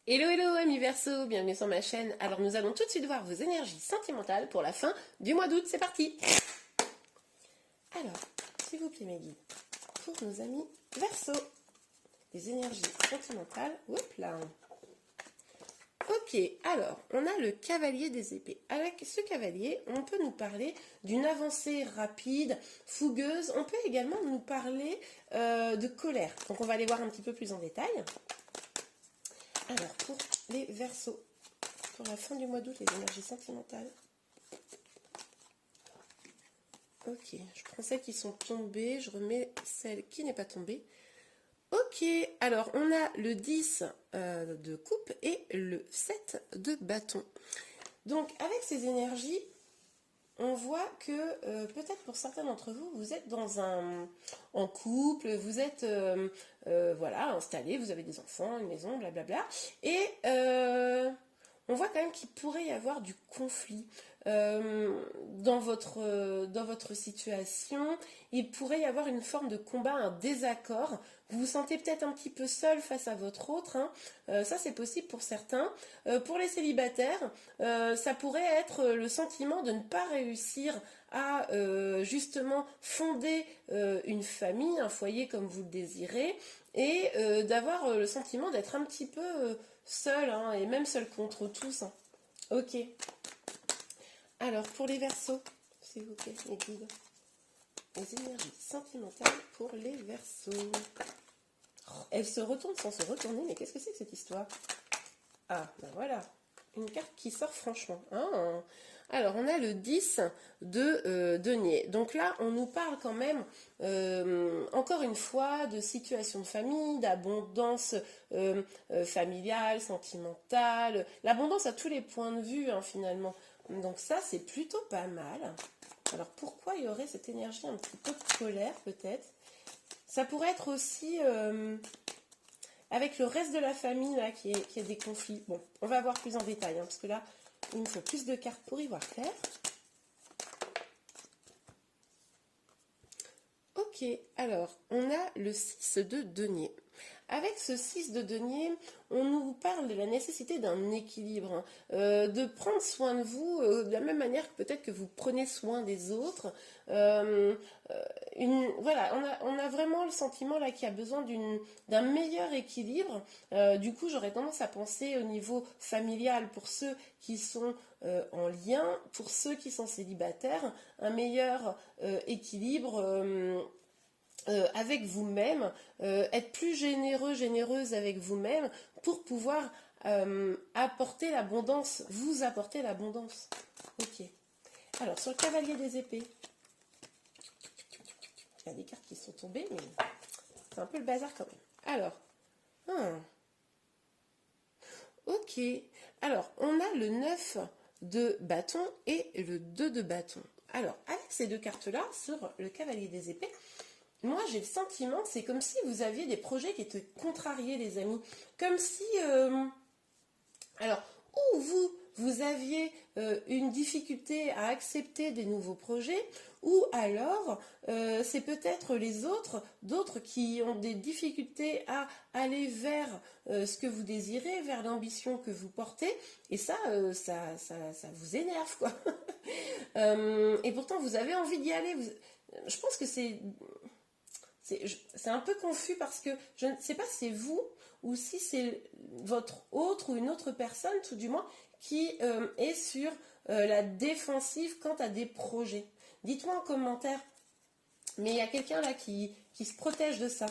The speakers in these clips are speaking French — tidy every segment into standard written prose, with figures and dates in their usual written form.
Hello hello amis Verseau, bienvenue sur ma chaîne. Alors nous allons tout de suite voir vos énergies sentimentales pour la fin du mois d'août, c'est parti. Alors, s'il vous plaît mes guides, pour nos amis Verseau, les énergies sentimentales, hop là. Ok, alors on a le cavalier des épées. Avec ce cavalier, on peut nous parler d'une avancée rapide, fougueuse. On peut également nous parler de colère. Donc on va aller voir un petit peu plus en détail. Alors, pour les Verseaux, pour la fin du mois d'août, les énergies sentimentales. Ok, je prends celles qui sont tombées, je remets celle qui n'est pas tombée. Ok, alors on a le 10 de coupe et le 7 de bâton. Donc, avec ces énergies, on voit que peut-être pour certains d'entre vous, vous êtes en couple, vous êtes voilà, installé, vous avez des enfants, une maison, blablabla. Et on voit quand même qu'il pourrait y avoir du conflit dans votre situation. Il pourrait y avoir une forme de combat, un désaccord. Vous vous sentez peut-être un petit peu seul face à votre autre. Hein. Ça, c'est possible pour certains. Pour les célibataires, ça pourrait être le sentiment de ne pas réussir à justement fonder une famille, un foyer comme vous le désirez, et d'avoir le sentiment d'être un petit peu seul, hein, et même seul contre tous. Hein. Ok. Alors, pour les Verseaux, s'il vous plaît, mes guides, les énergies sentimentales pour les Verseaux. Oh, elle se retourne sans se retourner, mais qu'est-ce que c'est que cette histoire? Ah, ben voilà, une carte qui sort franchement. Hein. Alors, on a le 10 de denier. Donc là, on nous parle quand même, encore une fois, de situation de famille, d'abondance familiale, sentimentale. L'abondance à tous les points de vue, hein, finalement. Donc ça, c'est plutôt pas mal. Alors, pourquoi il y aurait cette énergie un petit peu de colère, peut-être? Ça pourrait être aussi... avec le reste de la famille là, qui a des conflits. Bon, on va voir plus en détail, hein, parce que là, il me faut plus de cartes pour y voir clair. Ok, alors, on a le 6 de denier. Avec ce 6 de denier, on nous parle de la nécessité d'un équilibre, hein, de prendre soin de vous de la même manière que peut-être que vous prenez soin des autres. Voilà, on a vraiment le sentiment là qu'il y a besoin d'un meilleur équilibre. Du coup, j'aurais tendance à penser au niveau familial pour ceux qui sont en lien, pour ceux qui sont célibataires, un meilleur équilibre. Avec vous-même, être plus généreux, généreuse avec vous-même pour pouvoir apporter l'abondance, vous apporter l'abondance. Ok. Alors, sur le cavalier des épées, il y a des cartes qui sont tombées, mais c'est un peu le bazar quand même. Alors, ok. Alors, on a le 9 de bâton et le 2 de bâton. Alors, avec ces deux cartes-là, sur le cavalier des épées, moi, j'ai le sentiment, c'est comme si vous aviez des projets qui étaient contrariés, les amis. Comme si... alors, ou vous aviez une difficulté à accepter des nouveaux projets, ou alors c'est peut-être les autres, d'autres qui ont des difficultés à aller vers ce que vous désirez, vers l'ambition que vous portez, et ça vous énerve, quoi. Et pourtant, vous avez envie d'y aller. Je pense que c'est un peu confus parce que je ne sais pas si c'est vous ou si c'est votre autre ou une autre personne, tout du moins, qui est sur la défensive quant à des projets. Dites-moi en commentaire, mais il y a quelqu'un là qui se protège de ça.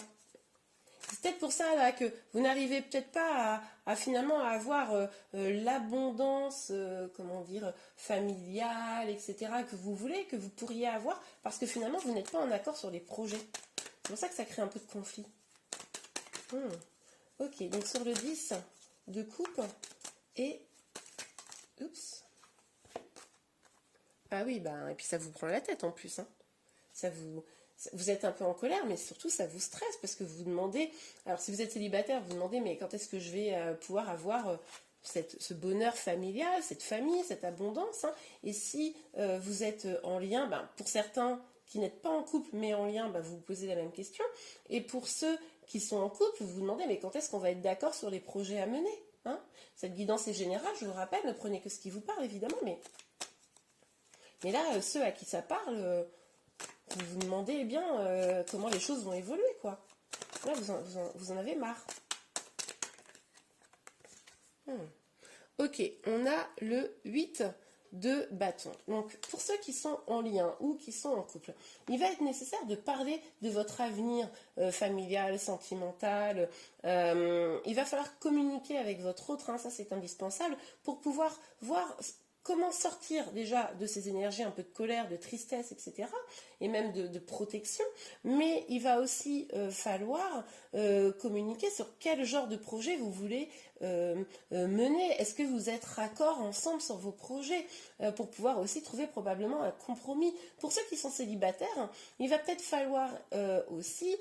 C'est peut-être pour ça là que vous n'arrivez peut-être pas à finalement à avoir l'abondance, comment dire, familiale, etc., que vous voulez, que vous pourriez avoir, parce que finalement vous n'êtes pas en accord sur les projets. C'est pour ça que ça crée un peu de conflit. Ok, donc sur le 10 de coupe et... Oups. Ah oui, bah, et puis ça vous prend la tête en plus. Hein. Vous êtes un peu en colère, mais surtout ça vous stresse parce que vous vous demandez... Alors si vous êtes célibataire, vous vous demandez mais quand est-ce que je vais pouvoir avoir ce bonheur familial, cette famille, cette abondance. Hein. Et si vous êtes en lien, ben, pour certains... qui n'êtes pas en couple mais en lien, bah, vous vous posez la même question. Et pour ceux qui sont en couple, vous vous demandez mais quand est-ce qu'on va être d'accord sur les projets à mener? Hein. Cette guidance est générale, je vous rappelle, ne prenez que ce qui vous parle, évidemment, mais là, ceux à qui ça parle, vous vous demandez eh bien comment les choses vont évoluer, quoi. Là, vous en avez marre. Ok, on a le 8 de bâton. Donc, pour ceux qui sont en lien ou qui sont en couple, il va être nécessaire de parler de votre avenir familial, sentimental. Il va falloir communiquer avec votre autre, hein, ça c'est indispensable, pour pouvoir voir comment sortir déjà de ces énergies un peu de colère, de tristesse, etc. et même de protection. Mais il va aussi falloir communiquer sur quel genre de projet vous voulez mener. Est-ce que vous êtes raccord ensemble sur vos projets pour pouvoir aussi trouver probablement un compromis. Pour ceux qui sont célibataires, il va peut-être falloir aussi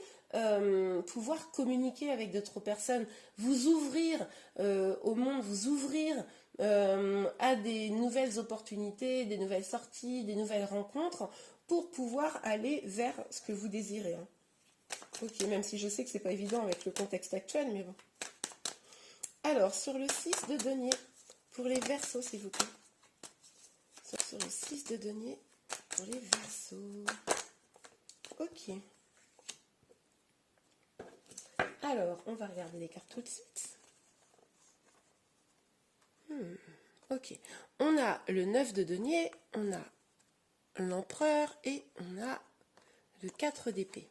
pouvoir communiquer avec d'autres personnes, vous ouvrir au monde, vous ouvrir à des nouvelles opportunités, des nouvelles sorties, des nouvelles rencontres pour pouvoir aller vers ce que vous désirez. Hein. Ok, même si je sais que c'est pas évident avec le contexte actuel, mais bon. Alors, sur le 6 de denier, pour les Verseaux, s'il vous plaît. Sur le 6 de denier, pour les Verseaux. Ok. Alors, on va regarder les cartes tout de suite. Ok. On a le 9 de denier, on a l'empereur et on a le 4 d'épée.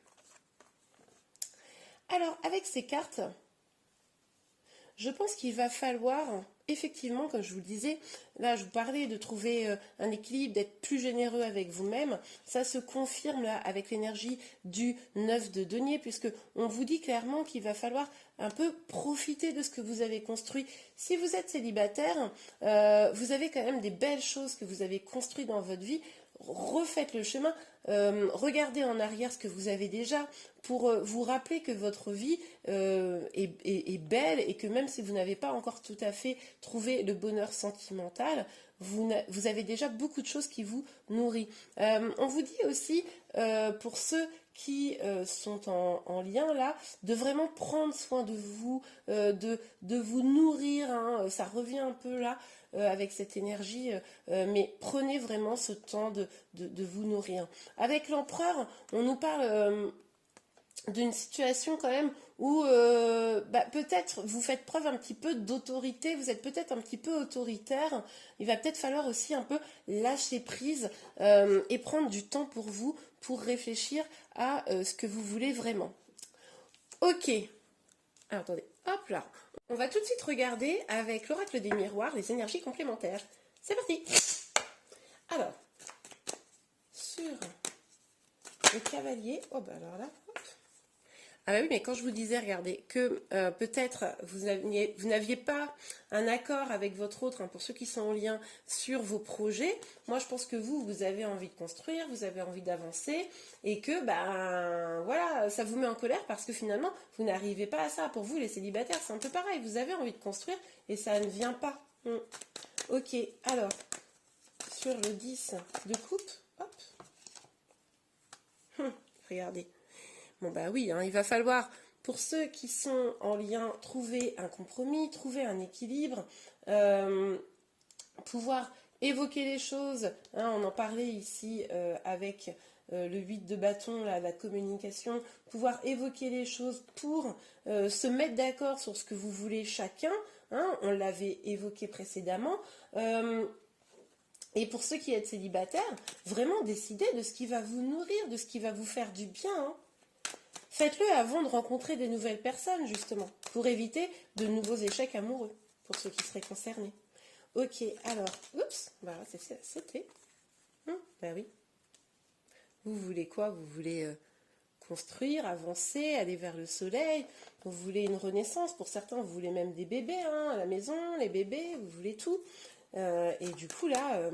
Alors, avec ces cartes, je pense qu'il va falloir, effectivement, comme je vous le disais, là je vous parlais de trouver un équilibre, d'être plus généreux avec vous-même. Ça se confirme là avec l'énergie du 9 de denier, puisque on vous dit clairement qu'il va falloir un peu profiter de ce que vous avez construit. Si vous êtes célibataire, vous avez quand même des belles choses que vous avez construites dans votre vie. Refaites le chemin, regardez en arrière ce que vous avez déjà pour vous rappeler que votre vie est belle et que même si vous n'avez pas encore tout à fait trouvé le bonheur sentimental, vous avez déjà beaucoup de choses qui vous nourrissent. On vous dit aussi, pour ceux qui sont en lien là, de vraiment prendre soin de vous, de vous nourrir, hein, ça revient un peu là avec cette énergie, mais prenez vraiment ce temps de vous nourrir. Avec l'empereur, on nous parle d'une situation quand même où peut-être vous faites preuve un petit peu d'autorité, vous êtes peut-être un petit peu autoritaire, il va peut-être falloir aussi un peu lâcher prise et prendre du temps pour vous, pour réfléchir à ce que vous voulez vraiment. Ok, alors attendez, hop là, on va tout de suite regarder avec l'oracle des miroirs les énergies complémentaires. C'est parti. Alors, sur le cavalier, oh bah alors là, hop. Ah bah oui, mais quand je vous disais, regardez, que peut-être vous n'aviez pas un accord avec votre autre, hein, pour ceux qui sont en lien sur vos projets, moi je pense que vous avez envie de construire, vous avez envie d'avancer, et que, voilà, ça vous met en colère parce que finalement, vous n'arrivez pas à ça. Pour vous, les célibataires, c'est un peu pareil, vous avez envie de construire, et ça ne vient pas. Ok, alors, sur le 10 de coupe, hop, regardez. Bon bah oui, hein, il va falloir, pour ceux qui sont en lien, trouver un compromis, trouver un équilibre, pouvoir évoquer les choses. Hein, on en parlait ici avec le 8 de bâton, là, la communication, pouvoir évoquer les choses pour se mettre d'accord sur ce que vous voulez chacun. Hein, on l'avait évoqué précédemment. Et pour ceux qui êtes célibataires, vraiment décider de ce qui va vous nourrir, de ce qui va vous faire du bien. Hein. Faites-le avant de rencontrer des nouvelles personnes, justement, pour éviter de nouveaux échecs amoureux, pour ceux qui seraient concernés. Ok, alors, oups, voilà, c'était. Bah oui. Vous voulez quoi? Vous voulez construire, avancer, aller vers le soleil. Vous voulez une renaissance. Pour certains, vous voulez même des bébés, hein, à la maison, les bébés, vous voulez tout. Et du coup, là,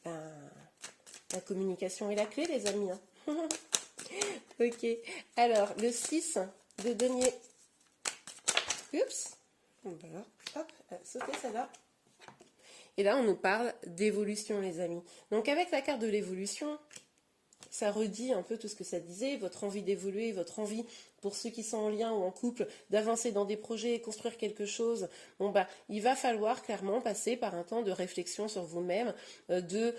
la communication est la clé, les amis. Hein. Ok, alors le 6 de denier. Oups, voilà, hop, sauter ça là. Et là, on nous parle d'évolution, les amis. Donc, avec la carte de l'évolution, ça redit un peu tout ce que ça disait, votre envie d'évoluer, votre envie pour ceux qui sont en lien ou en couple, d'avancer dans des projets, construire quelque chose, bon bah, il va falloir clairement passer par un temps de réflexion sur vous-même, de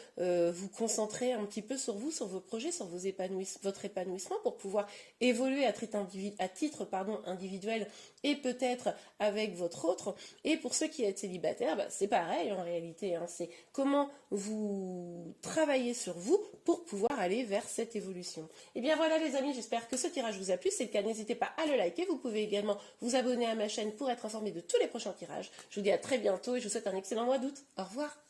vous concentrer un petit peu sur vous, sur vos projets, sur votre épanouissement pour pouvoir évoluer à titre individuel et peut-être avec votre autre. Et pour ceux qui êtes célibataires, bah, c'est pareil en réalité, hein, c'est comment vous travaillez sur vous pour pouvoir aller vers cette évolution. Et bien voilà les amis, j'espère que ce tirage vous a plu. Si c'est le cas, n'hésitez pas à le liker. Vous pouvez également vous abonner à ma chaîne pour être informé de tous les prochains tirages. Je vous dis à très bientôt et je vous souhaite un excellent mois d'août. Au revoir.